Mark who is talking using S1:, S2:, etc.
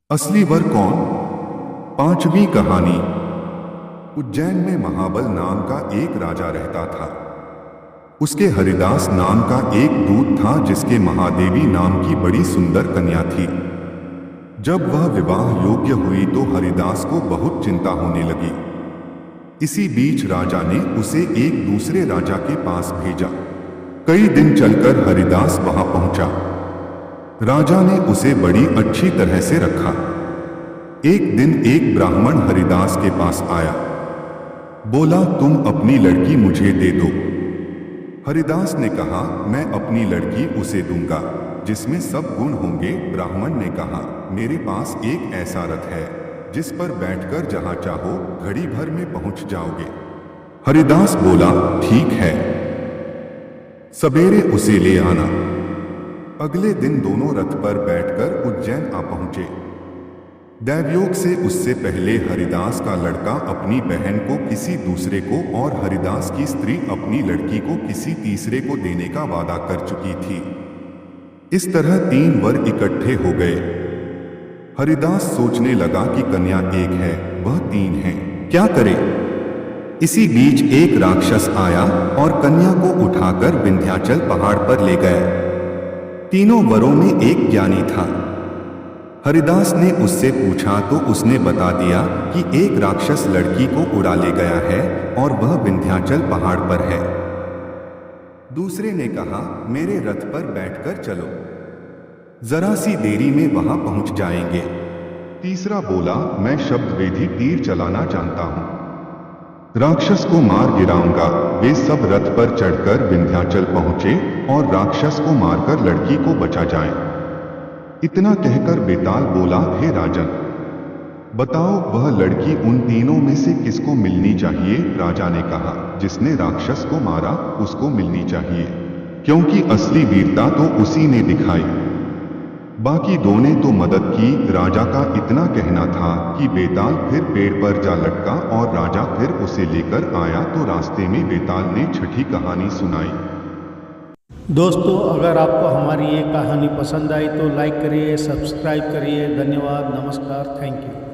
S1: असली वर कौन? पांचवी कहानी। उज्जैन में महाबल नाम का एक राजा रहता था। उसके हरिदास नाम का एक दूत था जिसके महादेवी नाम की बड़ी सुंदर कन्या थी। जब वह विवाह योग्य हुई तो हरिदास को बहुत चिंता होने लगी। इसी बीच राजा ने उसे एक दूसरे राजा के पास भेजा। कई दिन चलकर हरिदास वहां पहुंचा। राजा ने उसे बड़ी अच्छी तरह से रखा। एक दिन एक ब्राह्मण हरिदास के पास आया। बोला, तुम अपनी लड़की मुझे दे दो। हरिदास ने कहा, मैं अपनी लड़की उसे दूंगा जिसमें सब गुण होंगे। ब्राह्मण ने कहा, मेरे पास एक ऐसा रथ है जिस पर बैठकर जहां चाहो घड़ी भर में पहुंच जाओगे। हरिदास बोला, ठीक है, सवेरे उसे ले आना। अगले दिन दोनों रथ पर बैठकर उज्जैन आ पहुंचे। दैवयोग से उससे पहले हरिदास का लड़का अपनी बहन को किसी दूसरे को और हरिदास की स्त्री अपनी लड़की को किसी तीसरे को देने का वादा कर चुकी थी। इस तरह 3 वर इकट्ठे हो गए। हरिदास सोचने लगा कि कन्या एक है, वह 3 है, क्या करे। इसी बीच एक राक्षस आया और कन्या को उठाकर विंध्याचल पहाड़ पर ले गया। तीनों वरों में एक ज्ञानी था। हरिदास ने उससे पूछा तो उसने बता दिया कि एक राक्षस लड़की को उड़ा ले गया है और वह विंध्याचल पहाड़ पर है। दूसरे ने कहा, मेरे रथ पर बैठकर चलो, जरा सी देरी में वहां पहुंच जाएंगे। तीसरा बोला, मैं शब्दवेदी तीर चलाना जानता हूं, राक्षस को मार गिराऊंगा। वे सब रथ पर चढ़कर विंध्याचल पहुंचे और राक्षस को मारकर लड़की को बचा जाए। इतना कहकर बेताल बोला, हे राजन, बताओ वह लड़की उन तीनों में से किसको मिलनी चाहिए। राजा ने कहा, जिसने राक्षस को मारा उसको मिलनी चाहिए, क्योंकि असली वीरता तो उसी ने दिखाई। बाकी 2 ने तो मदद की। राजा का इतना कहना था कि बेताल फिर पेड़ पर जा लटका और राजा फिर उसे लेकर आया तो रास्ते में बेताल ने छठी कहानी सुनाई।
S2: दोस्तों, अगर आपको हमारी ये कहानी पसंद आई तो लाइक करिए, सब्सक्राइब करिए। धन्यवाद, नमस्कार, थैंक यू।